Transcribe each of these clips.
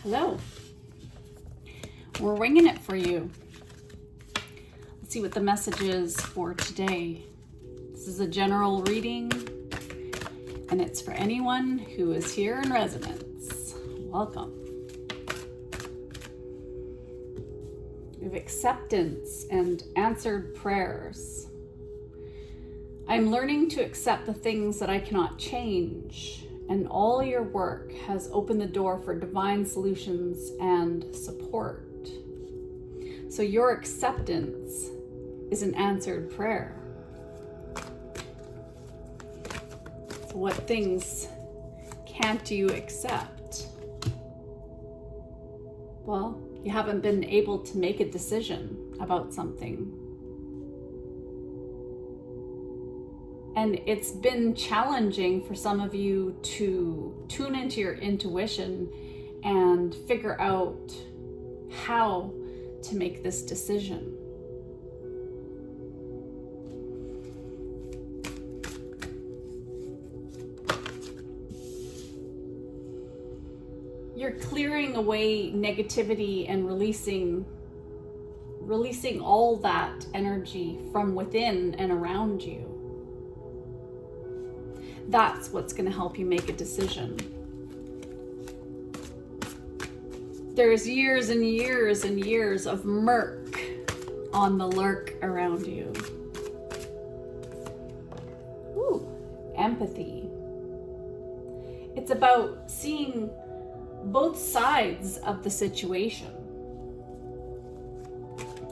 Hello. We're winging it for you. Let's see what the message is for today. This is a general reading, and it's for anyone who is here in resonance. Welcome. We have acceptance and answered prayers. I'm learning to accept the things that I cannot change, and all your work has opened the door for divine solutions and support. So your acceptance is an answered prayer. So what things can't you accept? Well, you haven't been able to make a decision about something. And it's been challenging for some of you to tune into your intuition and figure out how to make this decision. You're clearing away negativity and releasing all that energy from within and around you. That's what's going to help you make a decision. There's years and years and years of murk on the lurk around you. Ooh, empathy. It's about seeing both sides of the situation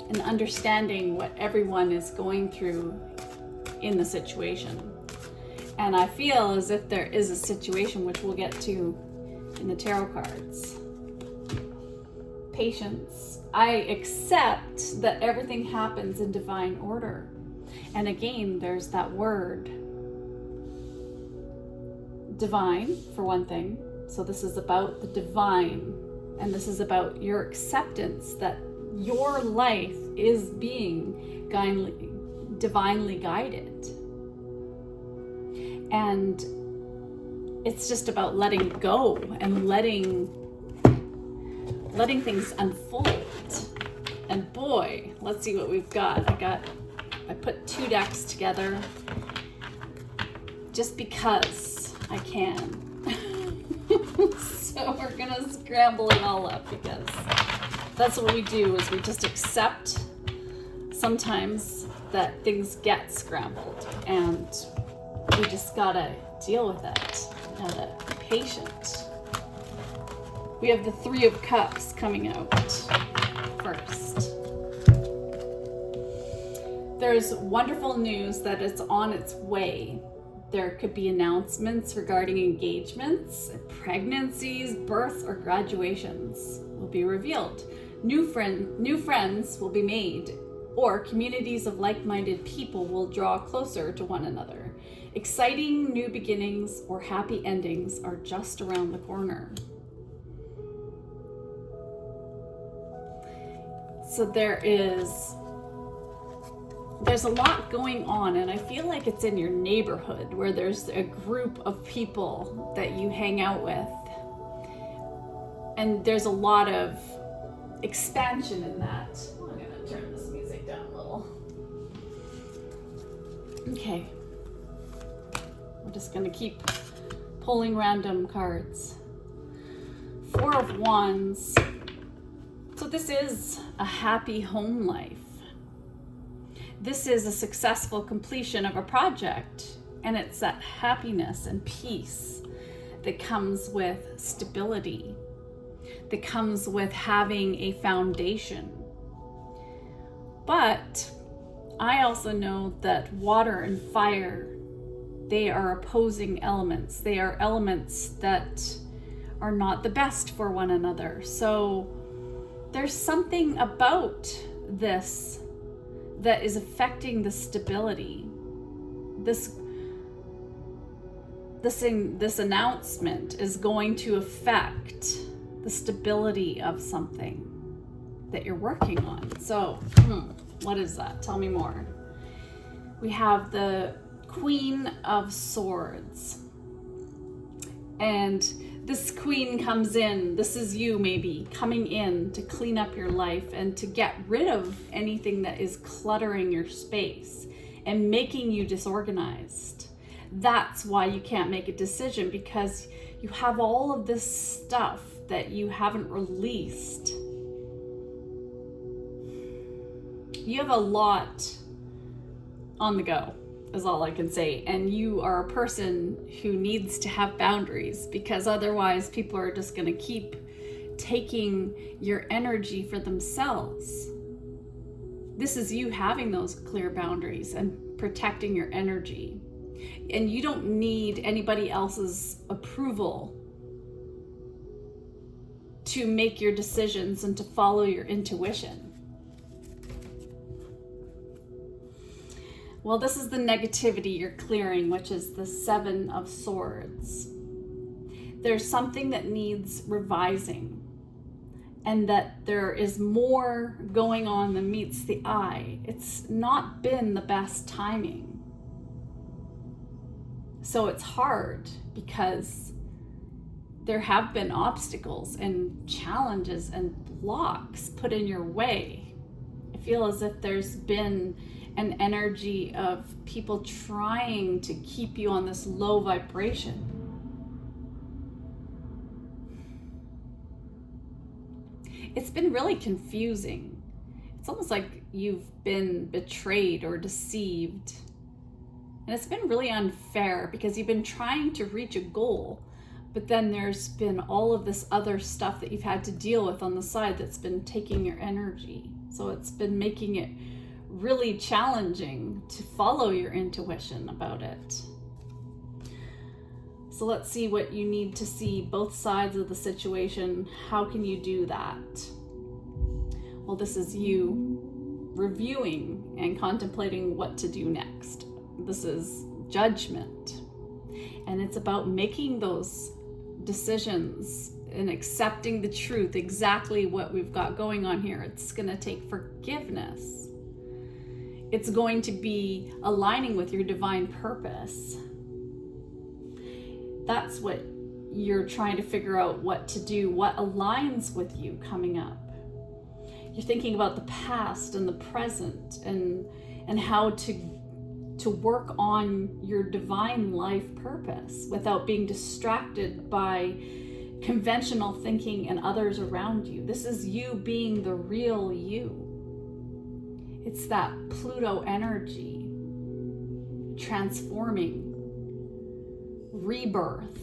and understanding what everyone is going through in the situation. And I feel as if there is a situation, which we'll get to in the tarot cards. Patience. I accept that everything happens in divine order. And again, there's that word. Divine, for one thing. So this is about the divine. And this is about your acceptance that your life is being divinely guided. And it's just about letting go and letting things unfold. And boy, let's see what we've got. I put 2 decks together just because I can. So we're gonna scramble it all up because that's what we do, is we just accept sometimes that things get scrambled, and we just gotta deal with it. We gotta be patient. We have the 3 of Cups coming out first. There's wonderful news that it's on its way. There could be announcements regarding engagements, pregnancies, births, or graduations will be revealed. New friends will be made, or communities of like-minded people will draw closer to one another. Exciting new beginnings or happy endings are just around the corner. So there's a lot going on, and I feel like it's in your neighborhood where there's a group of people that you hang out with. And there's a lot of expansion in that. I'm gonna turn this music down a little. Okay. We're just going to keep pulling random cards. 4 of Wands. So this is a happy home life. This is a successful completion of a project, and it's that happiness and peace that comes with stability, that comes with having a foundation. But I also know that water and fire, they are opposing elements. They are elements that are not the best for one another. So there's something about this that is affecting the stability. This announcement is going to affect the stability of something that you're working on. So, what is that? Tell me more. We have the Queen of Swords. And this queen comes in. This is you maybe coming in to clean up your life and to get rid of anything that is cluttering your space and making you disorganized. That's why you can't make a decision, because you have all of this stuff that you haven't released. You have a lot on the go, is all I can say. And you are a person who needs to have boundaries, because otherwise people are just going to keep taking your energy for themselves. This is you having those clear boundaries and protecting your energy. And you don't need anybody else's approval to make your decisions and to follow your intuition. Well, this is the negativity you're clearing, which is the 7 of Swords. There's something that needs revising, and that there is more going on than meets the eye. It's not been the best timing. So it's hard because there have been obstacles and challenges and blocks put in your way. I feel as if there's been an energy of people trying to keep you on this low vibration. It's been really confusing. It's almost like you've been betrayed or deceived. And it's been really unfair because you've been trying to reach a goal, but then there's been all of this other stuff that you've had to deal with on the side that's been taking your energy. So it's been making it really challenging to follow your intuition about it. So let's see what you need to see, both sides of the situation. How can you do that? Well, this is you reviewing and contemplating what to do next. This is judgment. And it's about making those decisions and accepting the truth, exactly what we've got going on here. It's going to take forgiveness. It's going to be aligning with your divine purpose. That's what you're trying to figure out what to do, what aligns with you coming up. You're thinking about the past and the present and how to work on your divine life purpose without being distracted by conventional thinking and others around you. This is you being the real you. It's that Pluto energy, transforming, rebirth.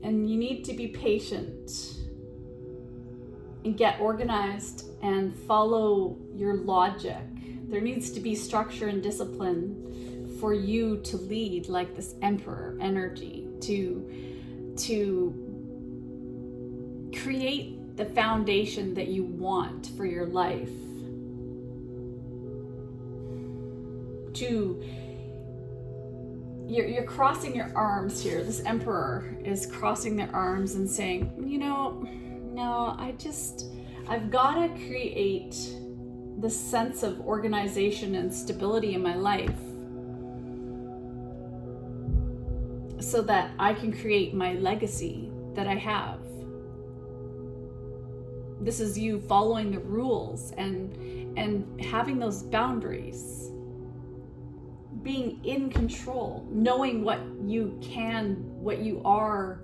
And you need to be patient and get organized and follow your logic. There needs to be structure and discipline for you to lead like this Emperor energy, to create the foundation that you want for your life. You're crossing your arms here. This Emperor is crossing their arms and saying, no, I've got to create this sense of organization and stability in my life so that I can create my legacy that I have. This is you following the rules and having those boundaries, being in control, knowing what you can, what you are,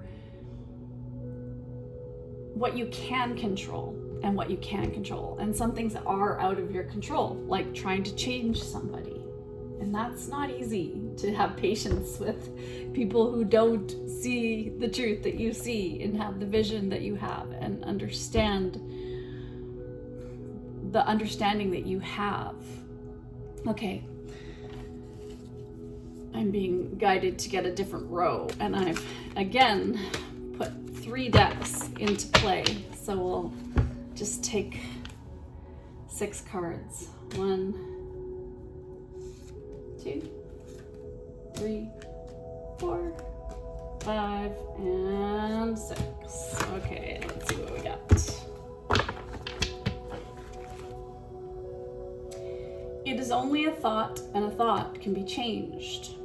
what you can control and what you can't control. And some things are out of your control, like trying to change somebody. And that's not easy, to have patience with people who don't see the truth that you see and have the vision that you have and understand the understanding that you have. Okay. I'm being guided to get a different row, and I've again put 3 decks into play. So we'll just take 6 cards. 1, 2, 3, 4, 5, and 6. Okay, let's see what we got. It is is only a thought, and a thought can be changed.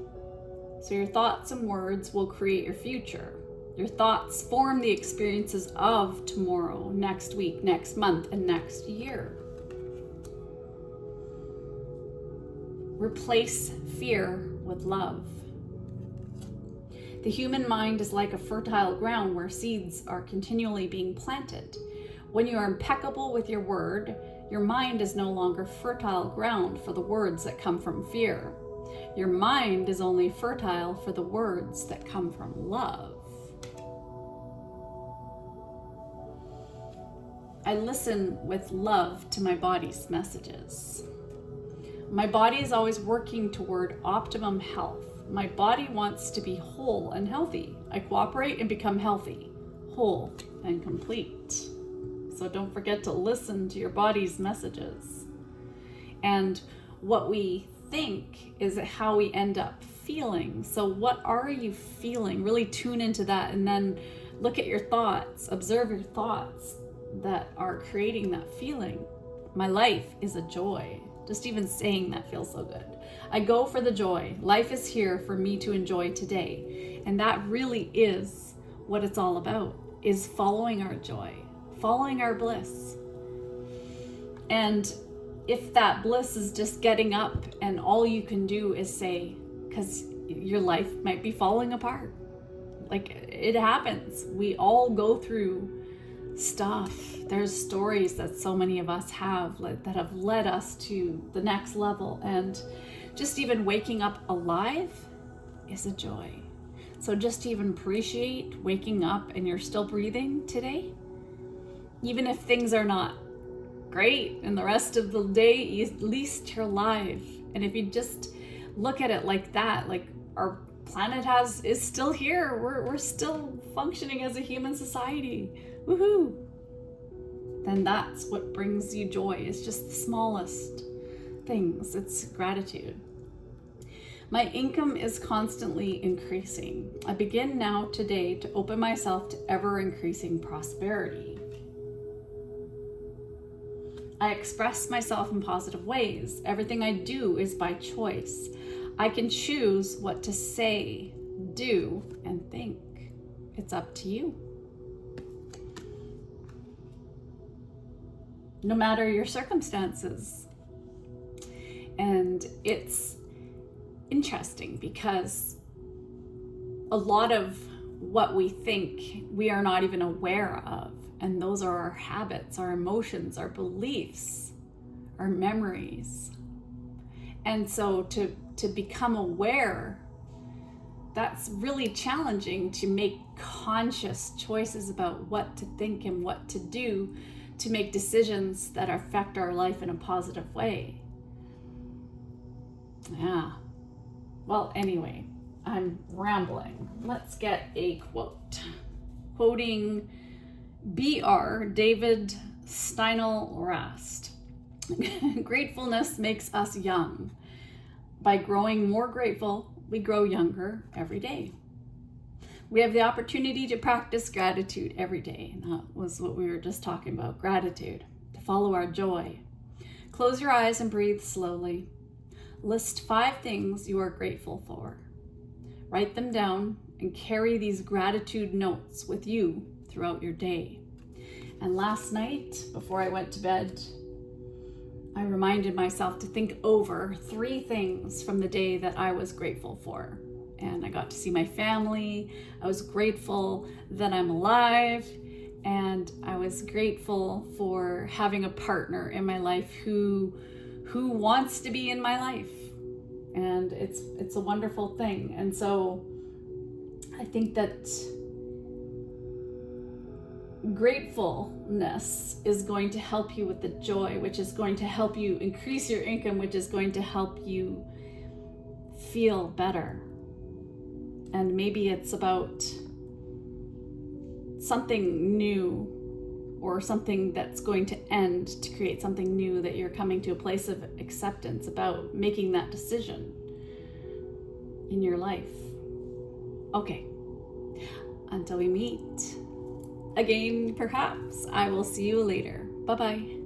So your thoughts and words will create your future. Your thoughts form the experiences of tomorrow, next week, next month, and next year. Replace fear with love. The human mind is like a fertile ground where seeds are continually being planted. When you are impeccable with your word, your mind is no longer fertile ground for the words that come from fear. Your mind is only fertile for the words that come from love. I listen with love to my body's messages. My body is always working toward optimum health. My body wants to be whole and healthy. I cooperate and become healthy, whole, and complete. So don't forget to listen to your body's messages. And what we think is how we end up feeling. So what are you feeling? Really tune into that, and then look at your thoughts. Observe your thoughts that are creating that feeling. My life is a joy. Just even saying that feels so good. I go for the joy. Life is here for me to enjoy today. And that really is what it's all about, is following our joy, following our bliss. And if that bliss is just getting up and all you can do is say, because your life might be falling apart. Like, it happens. We all go through stuff. There's stories that so many of us have that have led us to the next level, and just even waking up alive is a joy. So just to even appreciate waking up and you're still breathing today, even if things are not great and the rest of the day, at least you're alive. And if you just look at it like that, like our planet is still here, we're still functioning as a human society. Woohoo! Then that's what brings you joy. It's just the smallest things. It's gratitude. My income is constantly increasing. I begin now today to open myself to ever increasing prosperity. I express myself in positive ways. Everything I do is by choice. I can choose what to say, do, and think. It's up to you. No matter your circumstances. And it's interesting because a lot of what we think we are not even aware of, and those are our habits, our emotions, our beliefs, our memories. And so to become aware, that's really challenging, to make conscious choices about what to think and what to do, to make decisions that affect our life in a positive way. Yeah. Well, anyway, I'm rambling. Let's get a quote. Quoting B.R. David Steindl-Rast. Gratefulness makes us young. By growing more grateful, we grow younger every day. We have the opportunity to practice gratitude every day. And that was what we were just talking about, gratitude, to follow our joy. Close your eyes and breathe slowly. List 5 things you are grateful for. Write them down and carry these gratitude notes with you throughout your day. And last night, before I went to bed, I reminded myself to think over 3 things from the day that I was grateful for. And I got to see my family. I was grateful that I'm alive. And I was grateful for having a partner in my life who wants to be in my life. And it's a wonderful thing. And so I think that gratefulness is going to help you with the joy, which is going to help you increase your income, which is going to help you feel better. And maybe it's about something new or something that's going to end to create something new, that you're coming to a place of acceptance about making that decision in your life. Okay, until we meet again, perhaps, I will see you later. Bye-bye.